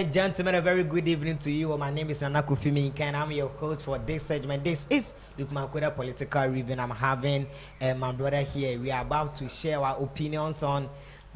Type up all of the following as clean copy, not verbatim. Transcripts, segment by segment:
Gentlemen, a very good evening to you. My name is Nana Kufimi and I'm your host for this segment. This is Lukman Kweda Political Review. I'm having my brother here. We are about to share our opinions on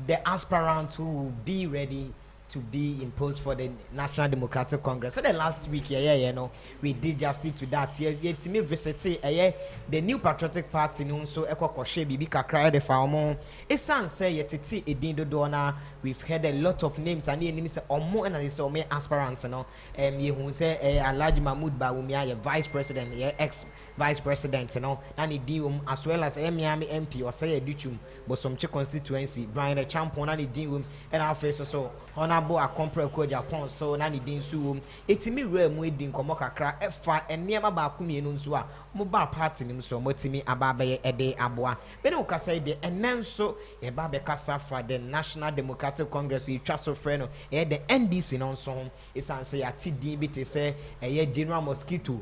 the aspirants who will be ready to be imposed for the National Democratic Congress. So the last week, we did justice to that. To me, visit the New Patriotic Party. So Koshe Bibi Kakra the Farmon. It sounds say yetiti Edindo Dona. We've heard a lot of names and names or more and so many aspirants. You who say Alhaji Mahmoud Bawumia, vice president, ex vice president, and as well as Miami MP or say Edichum, but some constituency, Brian the champion and the and our face also honorable a compre ko Japan so nani din su etimi rare mu din komo kakra efa eniema ba ku mienu nso a mo ba party nim so motimi aba ye ede aboa be no kasa de enenso ye ba be kasa for the National Democratic Congress e twa so frɛ no ye the NDC no nso isan say ati din bi te say ye General Mosquito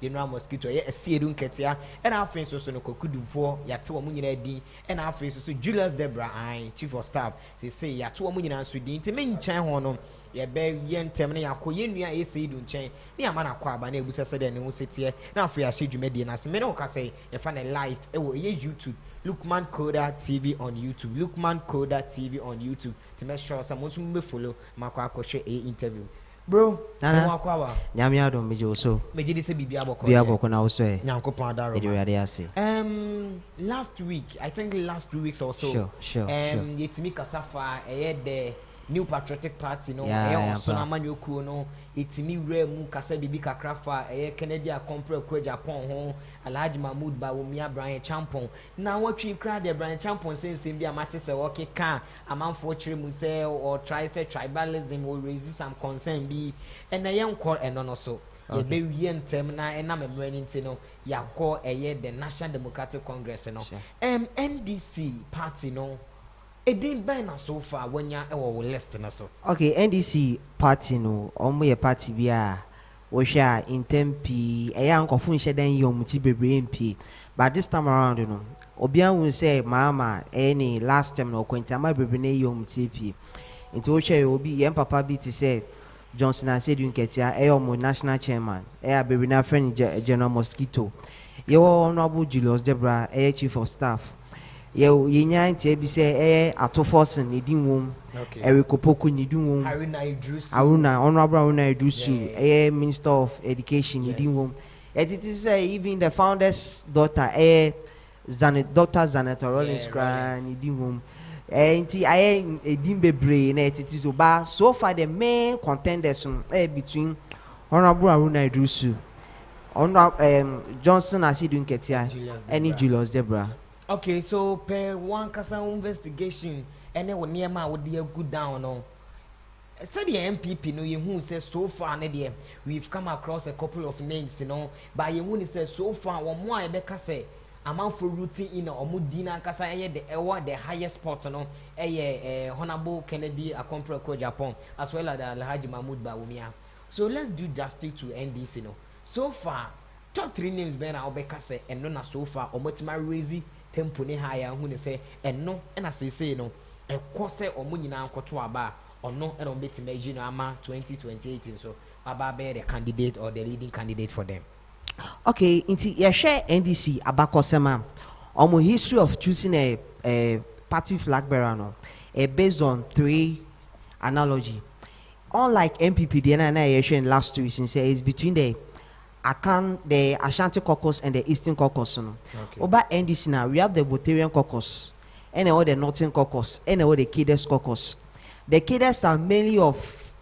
General Mosquito ye Asiedu Nketiah and our friends so no kokudufo yate wo mu nyina din and our friends so Julius Debrah chief of staff say yate wo mu nyina so din me nkyɛn ho no ye be ye ntem ne yakɔ ye nua Asiedu nkyɛn ne ama na kɔ aba na ebusa sɛ de ne ho setie na afɔ Asiedu dwumadi na se me ne wo ka sɛ ye fa ne live e wo ye YouTube Lukman Koda TV on YouTube Lukman Koda TV on YouTube to make sure some most be follow makɔ akɔhwɛ interview bro nana nyame adom meje so meje de se bibia bɔkɔ na wo so e nyankopɔn adaro edwade ase last week I think last 2 weeks or so sure yetimi kasafa the New Patriotic Party no so na manyokuo no etimi rare mu kasa bibi kakrafa Canada compre ko Japan ho Alhaji Mahmoud Bawumia Brian Champon na watwi kra de Brian Champon sensem bi amate se wokeka amanfo kire mu se or try say tribalism or raise some concern bi and na yenkɔ eno no so ye be wie ntem na na memrani nti no yakɔ the National Democratic Congress no NDC party no it didn't burn us so far when you're list na so. Okay, NDC party no, omo party bia we share in tempi e ya nkofo nhye dan yom ti bebre MP. But this time around you know, obian will say mama any last time no kwenta ma bebre na yom ti pi. Nti wo share obi yem papa bi ti say Johnson Asiedu Nketiah e omo national chairman e ya bebre na friend General Mosquito. Ye honorable Julius Debrah e chief of staff. Yenya nti bi say ato force ni din wom erikopoku ni din wom Harruna honorable Harruna Iddrisu minister of education ni din wom it is even the founder's daughter Dr. Zanet Rollins Kran ni din wom nti edin bebre na it is oba so far the main contenders between honorable Harruna Iddrisu Johnson Asiedu Nketiah and Julius Debrah. Okay, so per one kasa investigation and then when near my would be a good down on said the MPP no you who says so far we've come across a couple of names by you who says so far one more Rebecca say amount for routine in or mudina kasa the highest spot honorable Kennedy a compre Japan as well as the Alhaji Mahmoud Bawumia. So let's do justice to NDC so far top 3 names ben Rebecca say and no so far or mutima raising tempo ne higher who ne say and no and as say no a course or money now to aba or no and on bit imagine ama 2028 so about be the candidate or the leading candidate for them. Okay, inti ya share NDC abakosema omo history of choosing a party flag bearer no based on 3 analogy. Unlike MPP the na share last 2 weeks say it's between the Ashanti caucus and the Eastern caucus. Okay. Over NDC now, we have the Votarian caucus, and all the Northern caucus, and all the Cadres caucus. The Cadres are mainly of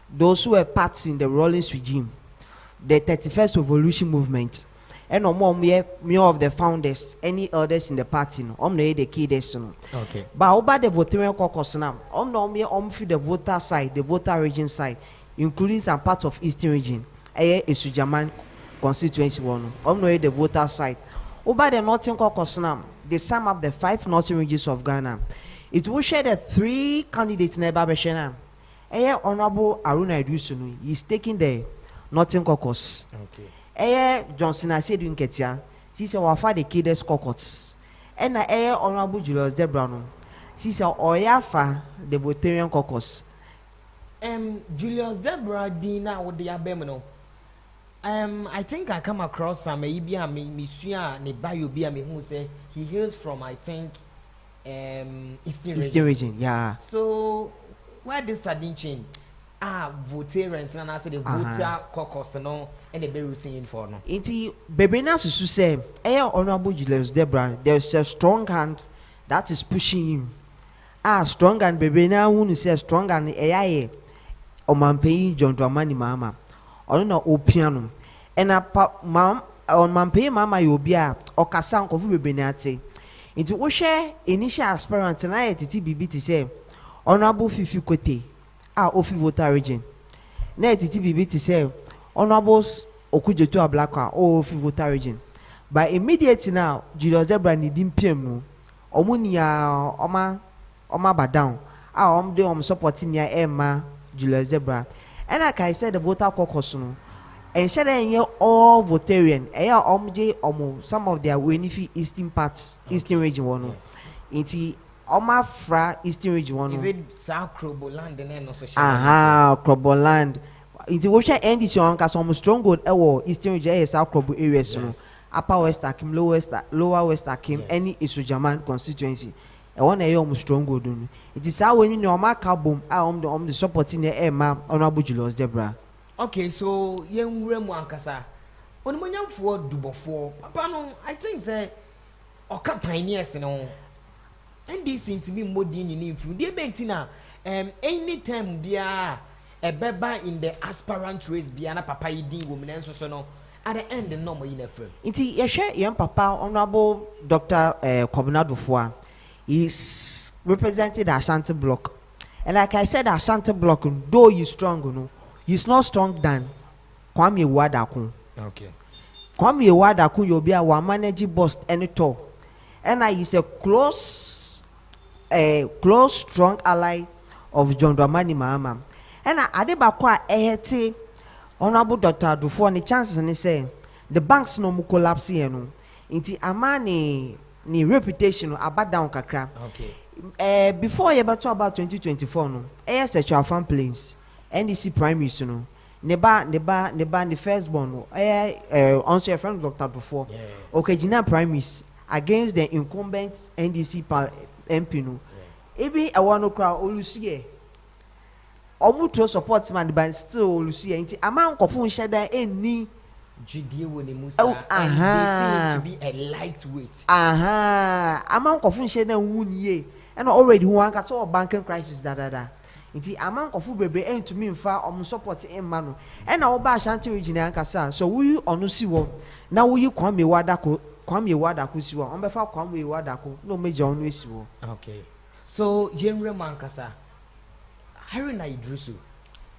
those who were parts in the Rawlings regime, the 31st Revolution movement, and no more of the founders, any others in the party. The Cadres. Okay. But over the Votarian caucus now, the voter side, the voter region side, including some parts of Eastern region, Sujaman constituency one the voter side over the Northern caucus now they sum up the 5 northern regions of Ghana. It will share the 3 candidates in Babashana. Honorable Harruna Iddrisu is taking the Northern caucus. Okay. Johnson Asiedu Nketiah she said wafa the Cadres caucus and honorable Julius Debrah she said oyafa the Votarian caucus Julius Debrah Dina with the abemino. I think I come across some maybe a Misuya ne bio be me who say he hails from I think Eastern region, yeah. So where this sudden change? Voters and I said the voter caucus no and the be routine for no. Inti Bebrina Susu say, Honorable Julius Debrah, there's a strong hand that is pushing him. Strong hand Bebrina who say strong hand AI o man pay John Dramani mama. Or no opiano. And mam on man pay mama yobia or Kasan of Bebenate. Into what share initial aspirant and I TTBB to say, Honorable Fifi Kote. Ofi voter region. Na TTBB to say honorables okujetu ablakwa ofi voter region. By immediately now, Julius Debrah ni dimpiem omunia oma badown. De supporting ya Emma Julius Debrah. And like I said, the voter caucus no. And share all votarian. Some of their Wenifi Eastern parts, Eastern region one. Inti Oma fra Eastern region one. Is it South Croboland and then also? Croboland. Inti Wosha NDC on cause almost strong good Eastern region South Crobo areas. Upper West Akim, Lower West Akim, any Isujaman constituency. And one almost strong good. It is how when you know my carbon the supporting the Emma Honorable Julius Debrah. Okay, so young Remo Ankasa. On my young for Dubo for Papa no, I think say or pioneers and NDC to me more than you need. Dear Bentina, any time they are a beba in the aspirant race, Biana Papa Idi woman and so no. At the end, the normal in a firm. Inti, you share young Papa, Honorable Dr. Kobinado Foa is represented Ashanti Block. And like I said, Ashanti Block, though he's strong, he's not strong than Kwame Wadaku. Okay. Kwame Wadaku, you'll be a one manager boss any tour. And I is a close, strong ally of John Dramani Mahama. And I debakwa ehete Honorable Dr. Dufo ni chances and say the banks no mu collapse here no. Inti amani ni reputation about down kakra. Okay. Before you about 2024 no. Sexual fan planes. NDC primaries no. Neba the first born no. Also a friend Dr. Dufo. Okay, Jina primaries against the incumbent NDC MP no. Even a one crowd olusie. Omuto support man but still olusie nti amount of phone shada any Judea when Musa and they seem to be a lightweight. Amount of phone shada wunye and already one ka so banking crisis da. Nti amount of bebe en to me mfa support em mano and na oba Ashanti region ankasa so we onu si wo na we Kwame Wadako si wo on be fa Kwame Wadako no major onu esi wo. Okay, so Jenre Mankasa Harruna Iddrisu,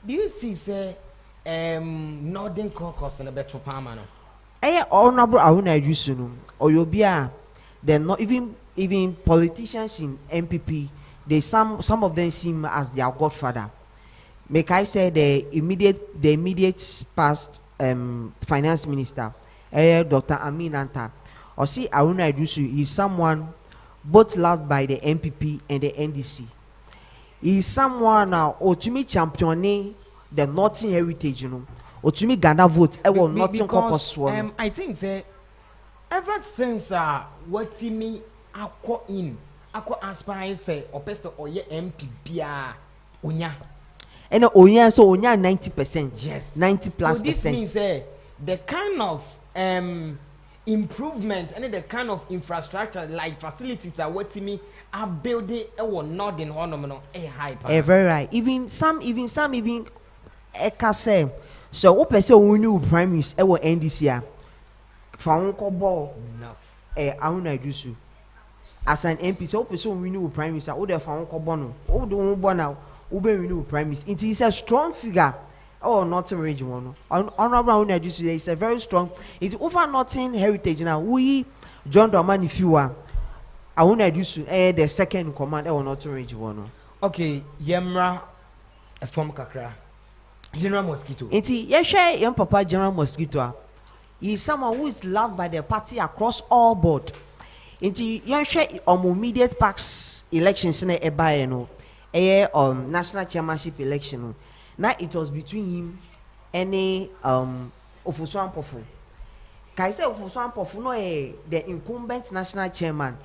do you see say Northern Caucus and a better palma no? Honorable Harruna Iddrisu no or you'll be they're not even politicians in MPP. They some of them seem as their godfather. Make I say the immediate past finance minister, Dr. Amin Anta, or see Harruna Iddrisu is someone both loved by the MPP and the NDC. He is someone to me championing the Northern heritage, or to me Ghana vote. Northern Caucus one. I think say ever since what me Ako aspire say or person or ye MPP onya. And onya so onya 90%. Yes. 90+%. So this means the kind of improvement and the kind of infrastructure like facilities are what me are building not in one high. Very right. Even some eka say so what person we new primaries NDC fa ball enough. Harruna Iddrisu as an MP so person we new primaries o dey fa no o do won born now we renew primaries it is a strong figure. Northern region one. Honorable Harruna Iddrisu is a very strong. It's over Northern heritage now. We John Dramani Fiwa Harruna Iddrisu the second command Northern region one. Okay, Yemra from Kakra. General Mosquito. Inti yeshe young papa General Mosquito. He is someone who is loved by the party across all board. Inti yeshe immediate past elections in Ebaeno. National chairmanship election. Now it was between him and Ofosu Ampofo. Kai say Ofosu Ampofo no the incumbent national chairman,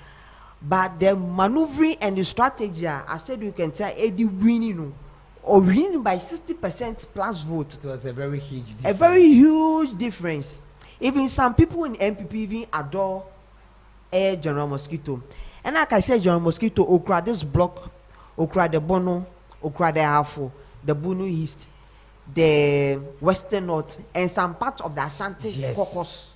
but the maneuvering and the strategy, I said you can tell Eddie winning or winning by 60% plus vote. It was a very huge difference. A very huge difference. Even some people in MPP even adore General Mosquito. And like I said, General Mosquito, Okra this block, Okra the Bono, Okra the Afo, the Bunu East, the Western North, and some parts of the Ashanti Caucus,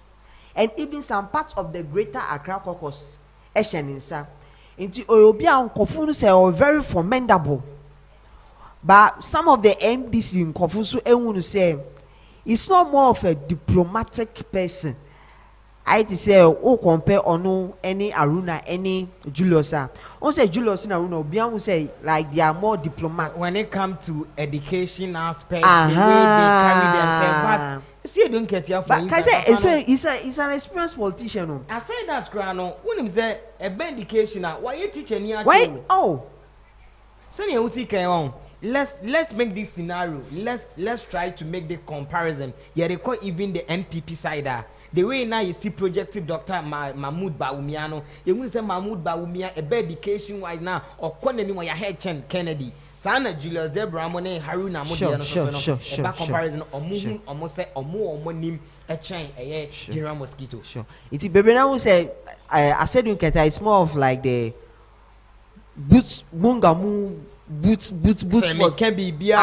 and even some parts of the Greater Accra Caucus. Esheninsa. Into Oyobia and Kofunu say are very formidable. But some of the NDC in Kofusu Ewunu say it's not more of a diplomatic person. I to say oh compare or no any Harruna, any Julius. On say Julius and Harruna, Obian say like they are more diplomat. When it comes to education aspect, the way they carry themselves, but see, don't get your but I say it's an experienced politician. No? I say that grano. When say a bad education, why you teach any? Why? Oh, say you see on. Let's make this scenario. Let's try to make the comparison. Yeah, they call even the NPP side. The way now you see projected Dr. Mahmoud Bawumiano, you will say Mahmoud Bawumia a better education right now, or Kennedy when you head Kennedy. Sana Julius Debrah Mone Harruna sure. Back comparison or moving almost say or more name a chain a General Mosquito. Sure. It's baby now we say Asiedu Nketiah, it's more of like the boots bungamu boots for can be beer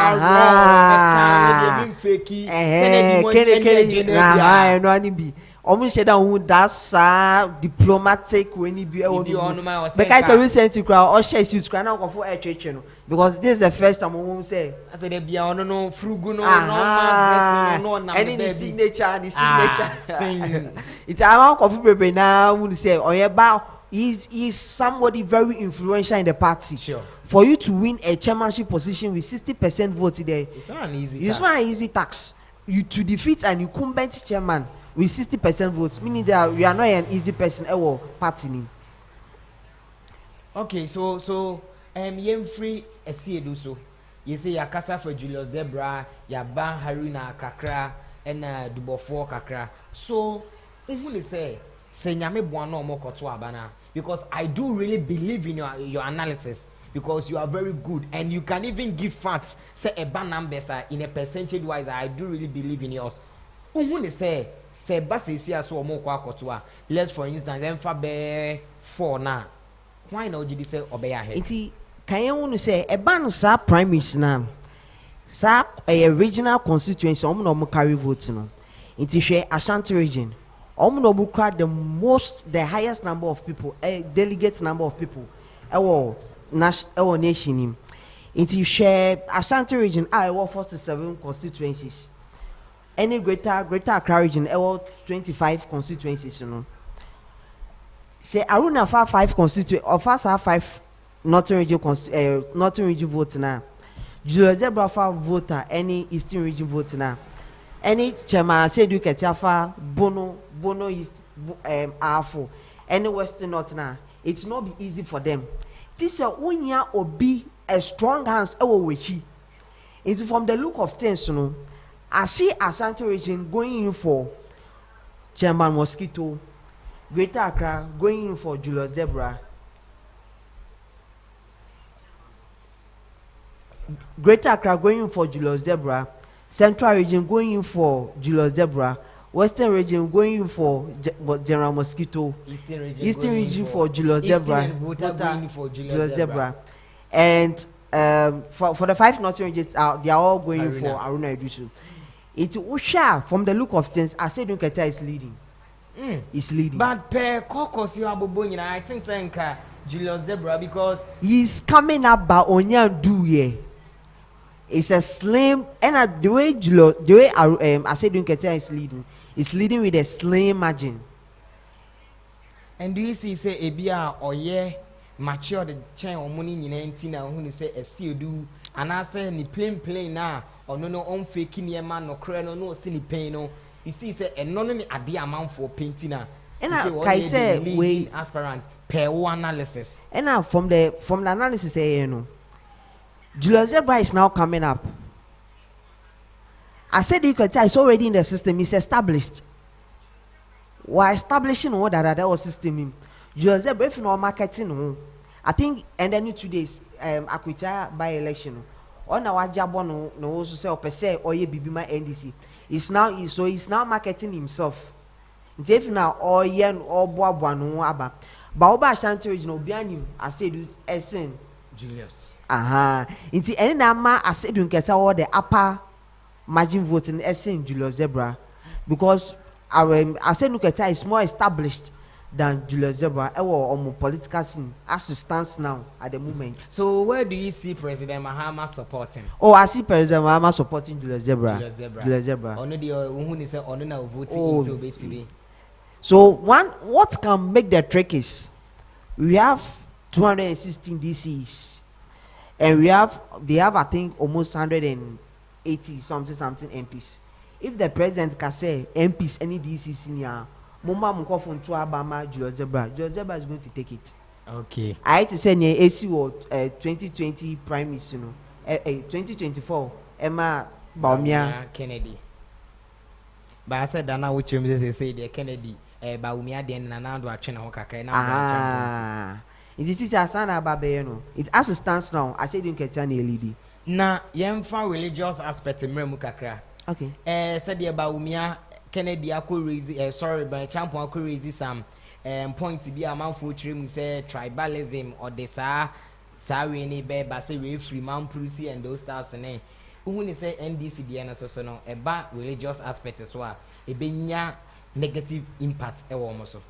fakey Kennedy no ani be almost said that that's diplomatic when he be because I recently crowd or share suit crowd now go for church because this is the first time we won't say I said there be no frugal no any the signature it's about coffee paper now we say oh yeah about is somebody very influential in the party. Sure. For you to win a chairmanship position with 60% vote there, it's not an easy task. You to defeat an incumbent chairman with 60% votes, meaning that you are not an easy person ever party name. Okay, so yem free Asiedu so. You say ya kasa for Julius Debrah, ya ban Harruna kakra and Dubofo kakra. So who say nyame boano mo koto abana. Because I do really believe in your analysis because you are very good and you can even give facts say a ban numbers in a percentage wise. I do really believe in yours. Who say bas is here so more kwa let's for instance then for be 4 now. Why not did you say obey ahead? Can you want to say a ban sa primaries now? Sa a regional constituency no carry votes no. It is share Ashanti region. The highest number of people, a delegate number of people, our nation. It is share Ashanti region, I 47 constituencies. Any greater Accra region, 25 constituencies, you know. Say Harruna 5 constituencies, or first have 5 northern region vote now. Julius Debrah voter, any eastern region vote now. Any chairman Asiedu Nketiah Bono is Afo any Western North now. It's not be easy for them. This unya obi a strong hands wechi. It's from the look of things, you know. I see Ashanti region going in for Chairman Mosquito, Greater Accra going in for Julius Debrah. Greater Accra going in for Julius Debrah. Central region going in for Julius Debrah. Western region going in for General Mosquito. Eastern region for Julius Debrah. Julius Debrah. And for the 5 northern regions, they are all going in for Harruna Iddrisu. It's Usha from the look of things. Asiedu Nketiah is leading. Is leading. But per caucus you are I think saying Julius Debrah because he's coming up by Onyandu ye. It's a slim and the way Asiedu Nketiah is leading. It's leading with a slim margin. And do you see say Ebia or yeah mature the chain or money in 19 who say Asiedu and I say ni plain now or no on faking your man no cry no see ni pain no. You see say and no ni adi amount for painting now. And I say we aspirant per analysis. And now from the analysis you know Julius Debrah is now coming up. Asiedu Nketiah is already in the system. It's established. We're establishing all that was system him. Julius Debrah if no marketing. I think and then 2 days Nketiah by election. On our job no also say per se or ye bibima NDC. He's now marketing himself. If now all yen or boa no aba. Baoba Shanti region behind him Asiedu Esen Julius. Inti any nama Asiedu Nketiah or the upper margin voting Esen Julius Debrah because our Asiedu Nketiah is more established than Julius Debrah or political scene as it stands now at the moment. So where do you see President Mahama supporting? Oh, I see President Mahama supporting Julius Debrah. Julius Debrah. Ono the who say ono na voting into BTV. So what can make the trick is we have 216 DCs and they have I think almost 180 something MPs. If the president can say MPs any DCs in here, Mumba Mukofun to Abama Julius Debrah is going to take it. Okay. I had to say near AC World 2020 Prime Minister, 2024 Emma Baumia Kennedy. But I said that now which say the Kennedy Baumia then Nanado action on Kaka. It is a son of Babeno. It as it stands now, I said you can turn a lady. Na yem fa religious aspect mremu kakra. Okay. Said the Baumia Kennedy ako raise sorry by champion ako raise some point be a man for trim say tribalism or the sa we ni be ba say we free man prusi and those stuffs and who ni say NDC the na so no e ba religious aspect so a e benya negative impact e wo mo so.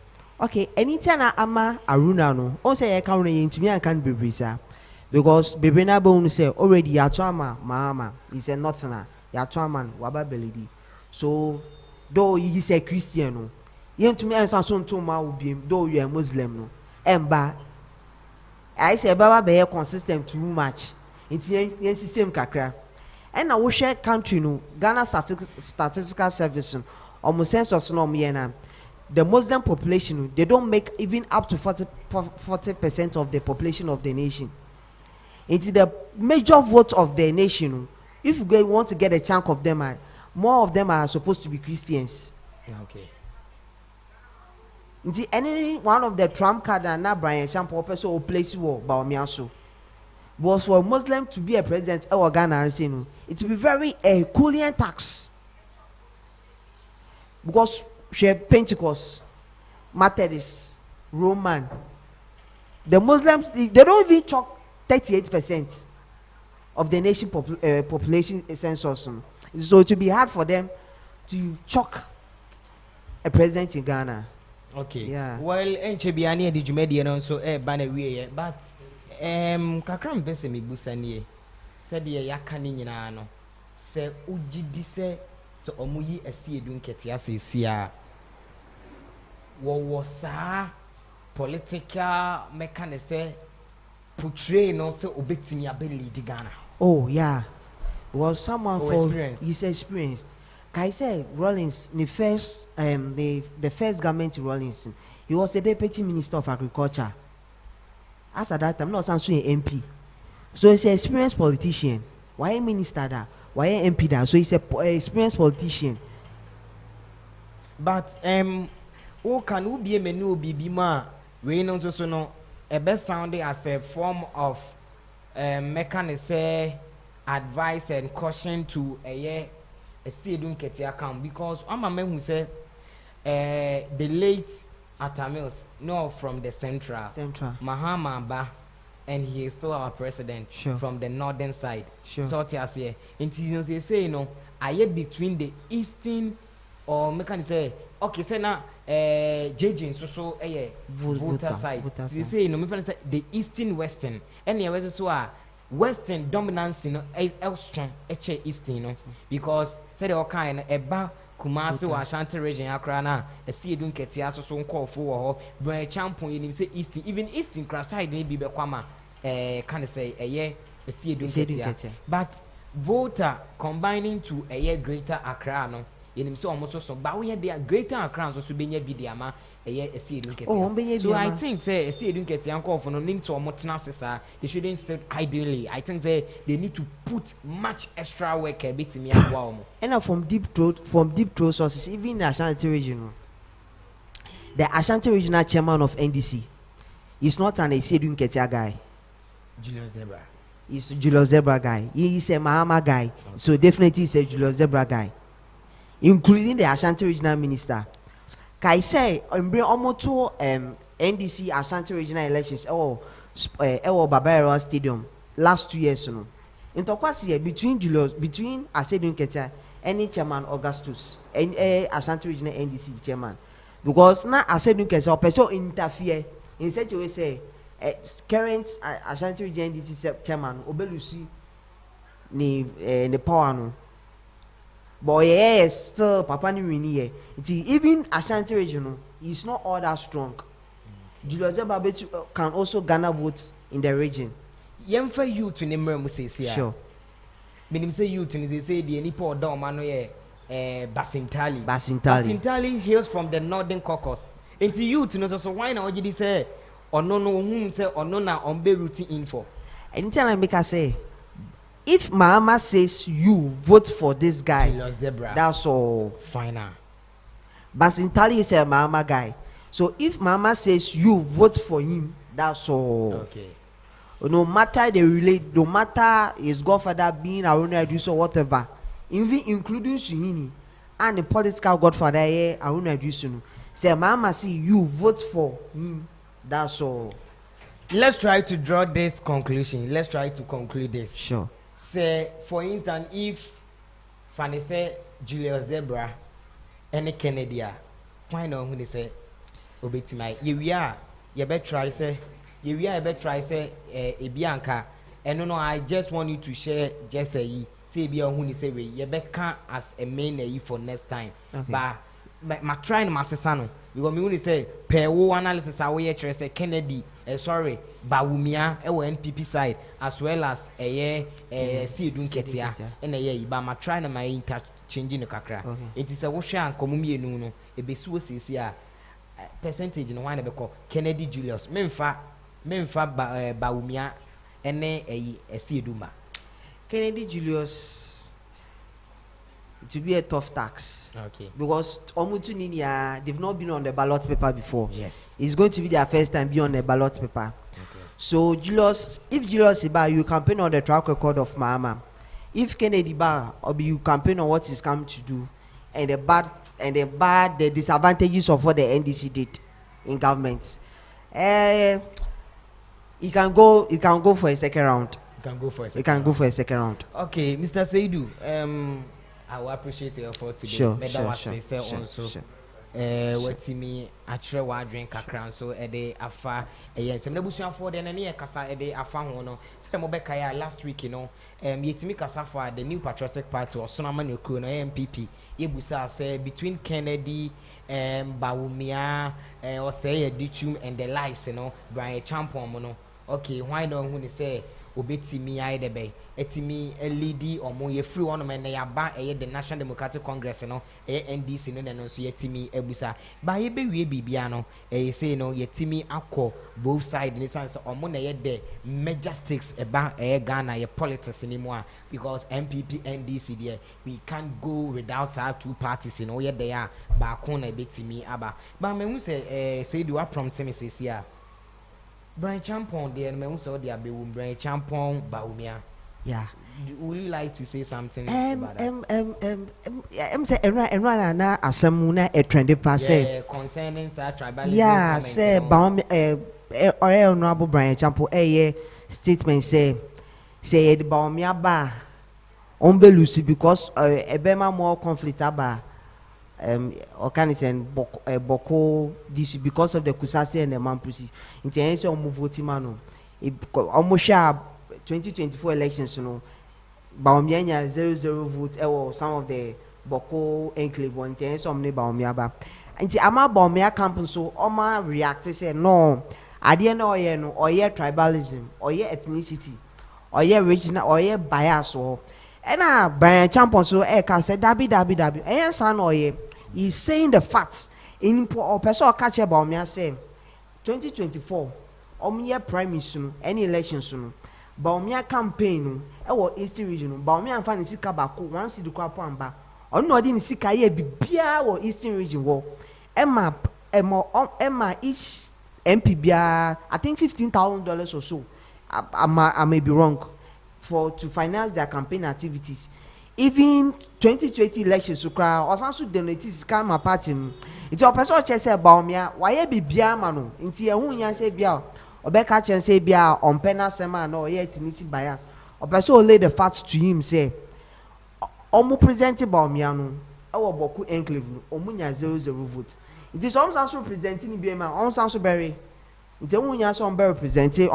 Okay, anytime ama Harruna no o say e can yen tumi an kan bebrisa because bebe na bo say already ya to ama mama is a nothing ya to man waba beledi. So though he is a Christian no yen tumi an so to ma obi though you are Muslim no emba I say baba be consistent too much inti yen system kakra and na wo share country no Ghana statistical service almost census no na the Muslim population they don't make even up to 40% of the population of the nation. Into the major vote of the nation, if you want to get a chunk of them, more of them are supposed to be Christians. Okay. Into any one of the Trump card and now Brian Shampoo person or place war Baomiaso was for a Muslim to be a president or Ghana and say no, it will be very a cooling tax because share Pentecost, Methodist, Roman. The Muslims they don't even chalk 38% of the nation population census. So it will be hard for them to chalk a president in Ghana. Okay. Yeah. Well, Enchebiani did you media also banner we but kakram bese mi busanie said ye yakani nyina no se ugidi se so omuyi Asiedu Nketiah sesia wo sa political mechanism portray no se obetimi abeli Ghana. Oh yeah, was someone for experienced. He's experienced. Kai say Rawlings the first government Rawlings, he was the deputy minister of agriculture. As at that time, not answering MP. So he's an experienced politician. Why a minister that? Why a MP that? So he's a experienced politician. But who can be a menu bibima we know so no a best sounding as a form of mechanism advice and caution to a Asiedu Nketiah account because I'm a man who said the late Atamils no from the central Mahama Ba and he is still our president from the northern side. So as here in say no I between the eastern or mechanism okay say now JJ so voter side they say no me say the eastern western and the west so western dominance no elson eastern no because say the kind eba Kumasi wa Ashanti region akra na Asiedu Nketiah so nko fo wo ho bran champion you say eastern even eastern cross side ni bi be kwama can say Asiedu Nketiah but voter combining to greater Accra no yenim say almost so but we the greater Accra so benya bi dia ma Asiedu Nketiah. So I think say Asiedu Nketiah call for no need to omotena sesa. They shouldn't sit ideally. I think they need to put much extra work a bit in me as well. And from deep throat sources, even in the Ashanti region, the Ashanti regional chairman of NDC is not an Asiedu Nketiah guy. Julius Debrah. He's Julius Debrah guy. He is a Mahama guy. Okay. So definitely he's a Julius Debrah guy. Including the Ashanti regional minister. Kai say bring almost to NDC Ashanti regional elections Babara Stadium last 2 years no. In Tokwasi between Asiedu Nketiah and chairman Augustus and Ashanti regional NDC chairman. Because now Asiedu Nketiah person interfere in such a way say current Ashanti region NDC chairman Obelusi ni power no. But yes, still Papa ni wini here. Even Ashanti region is not all that strong. Julius Debrah can also garner votes in the region. Yemfa youth to name Musesia. Sure. Meaning say youth and say the nipo or down mano Basintali. Basintali hails from the Northern Caucasus. Into youth no so why now you say or no whom say or no na on be routine info. Anytime I make her say, if Mama says you vote for this guy, that's all. Final. Basintali is a Mama guy. So if Mama says you vote for him, that's all. Okay. No matter they relate, no matter his godfather being Harruna Iddrisu or whatever, even including Suhini and the political godfather Harruna Iddrisu, say Mama see you vote for him, that's all. Let's try to draw this conclusion. Let's try to conclude this. Sure. Say, for instance, if Fanny say Julius Debrah and Nketiah, why not when they say Obetimai? You better try say, Ebianca, and no, I just want you to share just say Bia when you say you better as a main for next time. Okay. But my trying my sesano, because me when you say per analysis, I will say Kennedy, sorry. Bawumia NPP side as well as Asiedu Nketiah and but ma try na my interchange no kakra it is a wo and komumie nu no e be so sisi a percentage no wan be call Kennedy Julius memfa Bawumia ene Asiedu ma Kennedy Julius, it will be a tough tax. Okay. Because they've not been on the ballot paper before. Yes. It's going to be their first time being on the ballot paper. Okay. So Julius, if Julius Iba, you campaign on the track record of Mahama. If Kennedy Iba, you campaign on what he's come to do, and the disadvantages of what the NDC did in government. He can go for a second round. He can go for a second round. Okay, Mr. Asiedu, I will appreciate your effort today. Sure. What me actually wa drink kakran so ede afa sem na busuafo de na ne kasa ede afa ho no se mo beka ya last week yetimi kasa for the new patriotic party or sonama ne kro no MPP yebusa say between Kennedy Bawumia or say Iddrisu and the likes Brian Champion mo no okay why don't who say obetimi aide be etimi lead or mo ye free one man ya ba the National Democratic Congress NDC no so yetimi ebusa ba ye be wie bibia no say no yetimi akọ both side in sense omo na ye the major stakes eba Ghana ye politics anymore because MPP NDC there we can't go without our two parties ye there ba ko na betimi aba ba me hu say do prompt me say here Brian Champon there me hu say there be Brian Champon Bawumia. Yeah. Would you like to say something about that? Say enra na asem na e trend pass concerning tribalism. Yeah, say honorable Brian Champon statement say the Bawumia ba Ombelusi because ebema more conflict aba organization Boko this because of the Kusasi and the Mampusi. Intention of voting mano. Almost 2024 elections, Bawumia 0-0 vote some of the Boko enclave one ten some Bawumia ba. And ama Bawumia campus so Oma reacted say no, I didn't know or tribalism or ethnicity or regional or bias or and Brian Champon so can say dabi. And son he's saying the facts in or person catch about me say 2024 year primary soon any election soon Baumia campaign no Eastern region Baumia and fancy kabako once the crap amba or no didn't see kaye bia or Eastern region war Emma each MPBA I think $15,000 or so I may be wrong to finance their campaign activities. Even 2020 elections so cry or some donate come my party. It's a person che say Baumia why be bia mano inti ehun yan say bia obeka chen say bia on penal sema no ye ethnicity bias or person lay the facts to him say omo present Baumia no e wo boku enclave no omo nya 00 vote. It is also presenting bia also very inti ehun yan so on be represented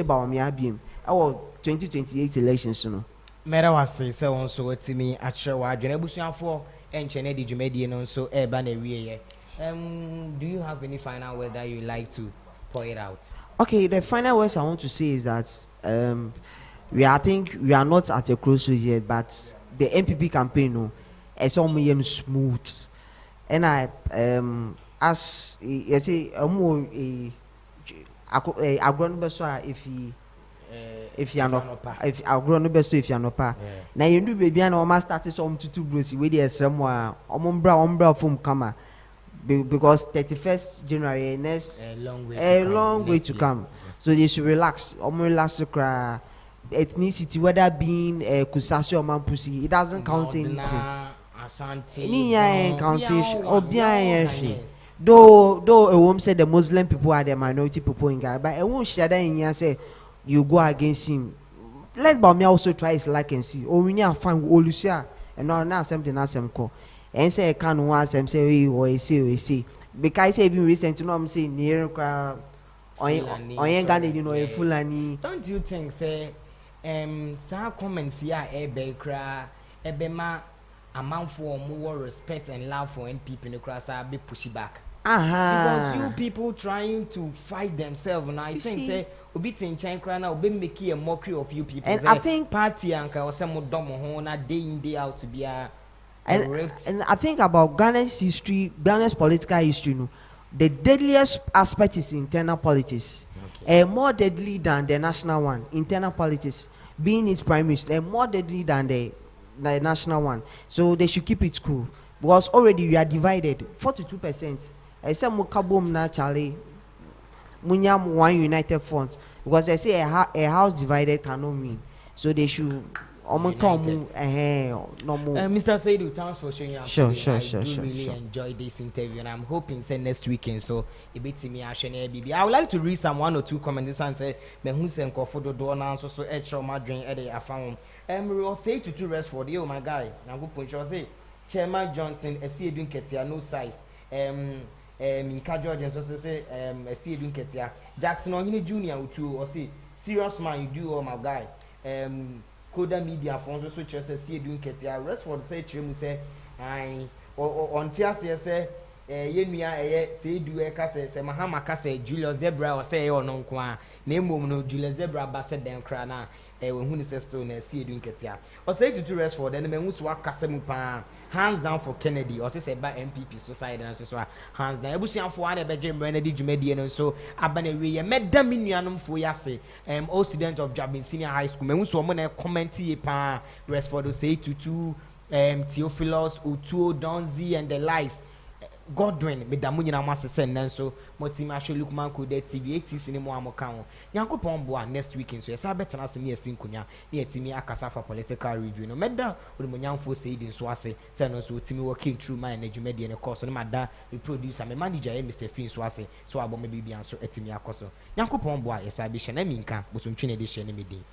Baumia bia e 2028 elections no Mera wase se won so watimi akyere wa adwene busuafo enchene di dwumedie no so eba na wieye. Do you have any final word that you like to pour it out? Okay, the final words I want to say is that I think we are not at a crossroads yet, but the MPP campaign no is almost smooth. And I as you say I grown beso if you are not if I grow no best if you are not pa now you do baby and almost started some to bros we there somewhere ombra from kama because 31st January next a long way to come so they should relax relax cry ethnicity whether being kusasi or mampusi it doesn't count anything any counting though a woman said the Muslim people are the minority people in Ghana but I won't share that in here say you go against him. Let Baumia also try his luck and see. Oh, we need to find Olusia and now something else I'm call. And say I can't once I'm say or say because even recently I'm saying near on Ghana you know a Fulani. Don't you think say some comments here cry ebema amount for more respect and love for NPP in the class are be pushy back. Because you people trying to fight themselves and I think say obi tinchen kra na obi make a mockery of you people. And I think party anka or some domo ho na day in day out to be a and I think about Ghana's history, Ghana's political history, no, the deadliest aspect is internal politics. More deadly than the national one. Internal politics being its prime minister, more deadly than the national one. So they should keep it cool because already we are divided 42%. I said mukabum na Charlie munyam one united front because I say a house divided cannot mean so they should no more. Mr. Asiedu, thanks for showing up. Sure. I really enjoyed this interview and I'm hoping say next weekend so a bit me I would like to read some 1 or 2 comments and say me who send kofodo do na so extra madrin e dey afan we will say to rest for the my guy na go punch say Chairman Johnson Asiedu Nketiah no size Mika George and so say Asiedu Nketiah Jackson Ohini Junior utu or say serious man you do oh my guy Koda media for so just Asiedu Nketiah rest for the say chemu say I on tia say yenua say do e ka say mahama ka say Julius Debrah or say no nko a na emom no Julius Debrah ba say den kra na we hu ni say still na Asiedu Nketiah or say to rest for then me hu so akasa mu pa hands down for Kennedy or say by MPP society and so hands down ebusianfo an ebeje mbrana di dwumadi no so abana we ye medam nuanom fo yase all students of Jabin Senior High School me hu so mo na comment ye pa rest for the say to Theophilus Utuo Donzi and the likes Godwin me damu nyina mo asese nan so motima hwe Lukman Code TV ATC ni mo amoka ho Yankopon boa next week so yesa betena se ne asinkunya ne yatimi akasa for political review no meda odimonyamfo seidi so ase se no so otimi working through my edwumade ne course no mada we producer me manager Mr. Fin so ase so abo me bibia so atimi akoso Yankopon boa yesa bi hye na minka bosontwe ne de hye ne medin